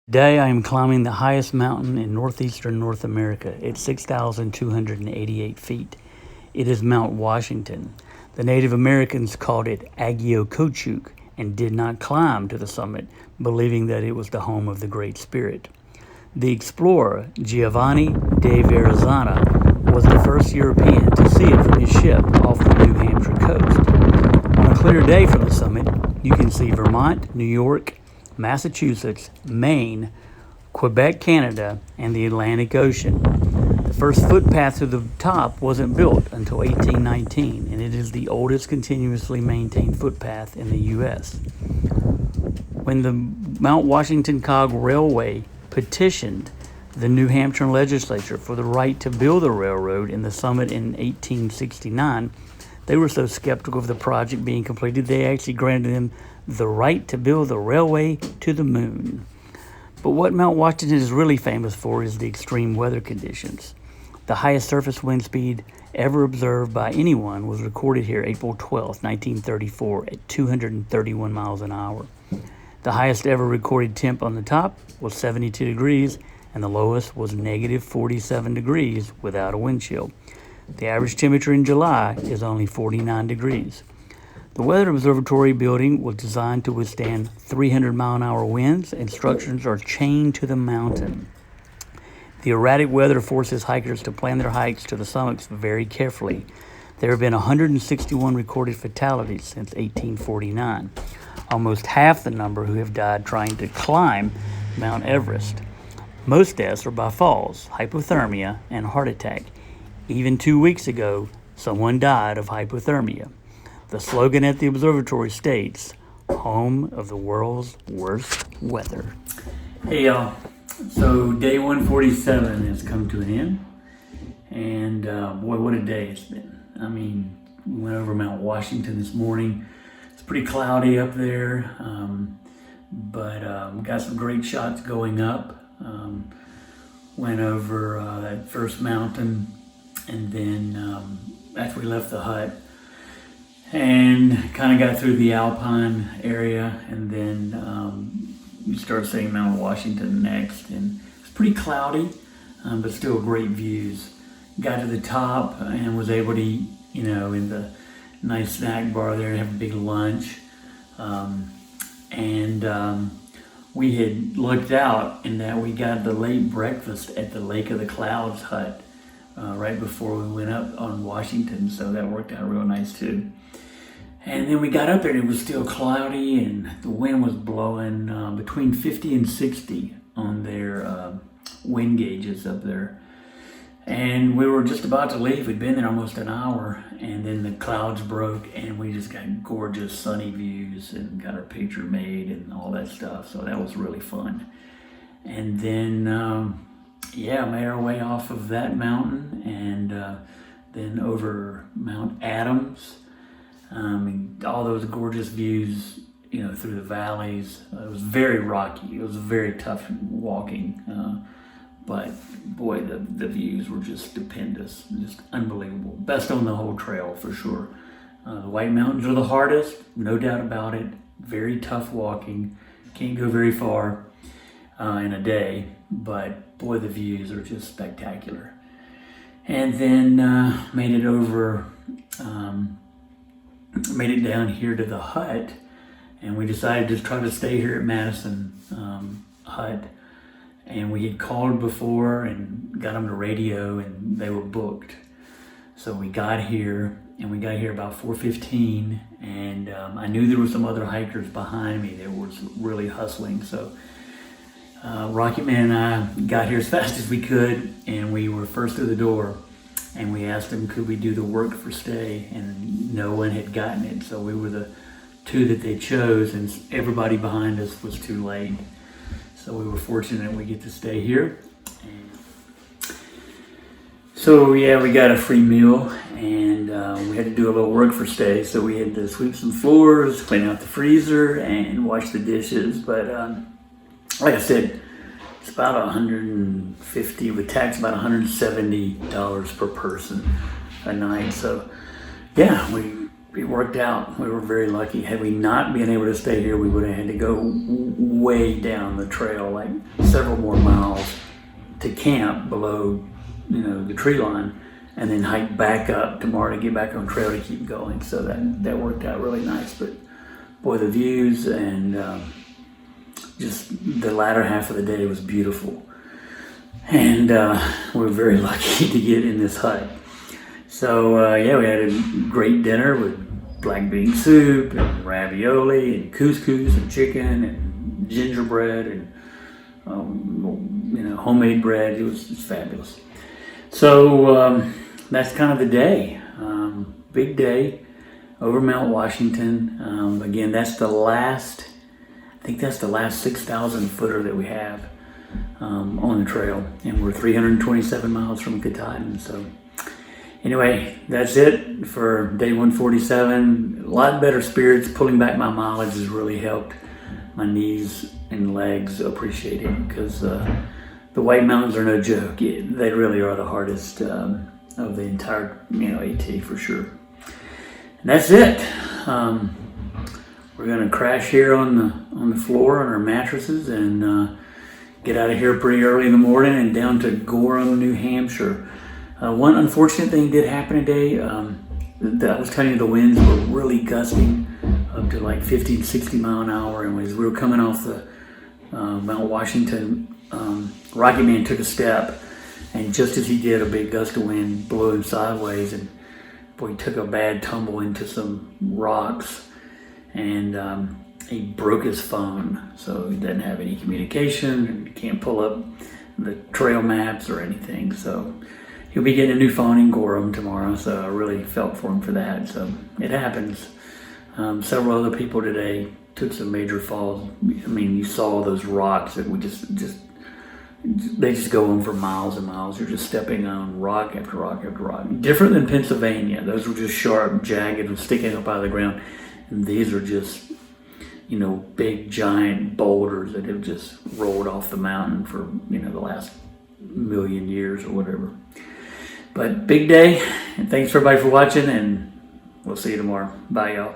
Today I am climbing the highest mountain in northeastern North America at 6,288 feet. It is Mount Washington. The Native Americans called it Agiokochuk and did not climb to the summit, believing that it was the home of the Great Spirit. The explorer Giovanni de Verrazzano was the first European to see it from his ship off the New Hampshire coast. On a clear day from the summit, you can see Vermont, New York, Massachusetts, Maine, Quebec, Canada, and the Atlantic Ocean. The first footpath to the top wasn't built until 1819, and it is the oldest continuously maintained footpath in the U.S. When the Mount Washington Cog Railway petitioned the New Hampshire legislature for the right to build a railroad in the summit in 1869, they were so skeptical of the project being completed, they actually granted them the right to build the railway to the moon. But what Mount Washington is really famous for is the extreme weather conditions. The highest surface wind speed ever observed by anyone was recorded here April 12, 1934 at 231 miles an hour. The highest ever recorded temp on the top was 72 degrees, and the lowest was negative 47 degrees without a wind chill. The average temperature in July is only 49 degrees. The Weather Observatory building was designed to withstand 300-mile-an-hour winds, and structures are chained to the mountain. The erratic weather forces hikers to plan their hikes to the summits very carefully. There have been 161 recorded fatalities since 1849, almost half the number who have died trying to climb Mount Everest. Most deaths are by falls, hypothermia, and heart attack. Even 2 weeks ago, someone died of hypothermia. The slogan at the observatory states, "Home of the world's worst weather." Hey y'all, so day 147 has come to an end, and boy, what a day it's been. I mean, we went over Mount Washington this morning. It's pretty cloudy up there, but got some great shots going up. Went over that first mountain, and then after we left the hut, and kind of got through the Alpine area, and then we started seeing Mount Washington next, and it's pretty cloudy, but still great views. Got to the top and was able to eat, in the nice snack bar there and have a big lunch. We had looked out in that we got the late breakfast at the Lake of the Clouds hut right before we went up on Washington, so that worked out real nice too. And then we got up there and it was still cloudy, and the wind was blowing between 50 and 60 on their wind gauges up there. And we were just about to leave. We'd been there almost an hour, and then the clouds broke and we just got gorgeous sunny views and got our picture made and all that stuff. So that was really fun. And then, made our way off of that mountain and then over Mount Adams. All those gorgeous views, through the valleys. It was very rocky. It was very tough walking, but boy, the views were just stupendous, just unbelievable. Best on the whole trail for sure. The White Mountains are the hardest, no doubt about it. Very tough walking. Can't go very far in a day, but boy, the views are just spectacular. And then made it over. Made it down here to the hut, and we decided to try to stay here at Madison hut. And we had called before and got on the radio, and they were booked. So we got here, and we got here about 4:15, and I knew there were some other hikers behind me that was really hustling. So Rocky Man and I got here as fast as we could, and we were first through the door. And we asked them, could we do the work for stay? And no one had gotten it. So we were the two that they chose, and everybody behind us was too late. So we were fortunate we get to stay here. So we got a free meal, and we had to do a little work for stay. So we had to sweep some floors, clean out the freezer, and wash the dishes. But like I said, it's about $150 with tax, about $170 per person a night. So we it worked out. We were very lucky. Had we not been able to stay here, we would have had to go way down the trail, like several more miles to camp below, the tree line, and then hike back up tomorrow to get back on trail to keep going. So that worked out really nice. But boy, the views and just the latter half of the day was beautiful. And we were very lucky to get in this hike. So we had a great dinner with black bean soup and ravioli and couscous and chicken and gingerbread and homemade bread. It was fabulous. So that's kind of the day. Big day over Mount Washington. Again, that's the last. I think that's the last 6,000 footer that we have on the trail, and we're 327 miles from Katahdin. So anyway, that's it for day 147. A lot better spirits. Pulling back my mileage has really helped my knees and legs appreciate it, because the White Mountains are no joke. They really are the hardest of the entire AT for sure. And that's it. We're gonna crash here on the floor on our mattresses and get out of here pretty early in the morning and down to Gorham, New Hampshire. One unfortunate thing did happen today. I was telling you the winds were really gusting up to like 50 to 60 mile an hour, and as we were coming off the Mount Washington, Rocky Man took a step, and just as he did, a big gust of wind blew him sideways, and boy, he took a bad tumble into some rocks, and he broke his phone, so he doesn't have any communication, and he can't pull up the trail maps or anything. So he'll be getting a new phone in Gorham tomorrow, so I really felt for him for that. So it happens. Several other people today took some major falls. I mean, you saw those rocks that we they just go on for miles and miles. You're just stepping on rock after rock after rock. Different than Pennsylvania. Those were just sharp, jagged, and sticking up out of the ground. And these are just, big, giant boulders that have just rolled off the mountain for, the last million years or whatever. But big day, and thanks everybody for watching, and we'll see you tomorrow. Bye, y'all.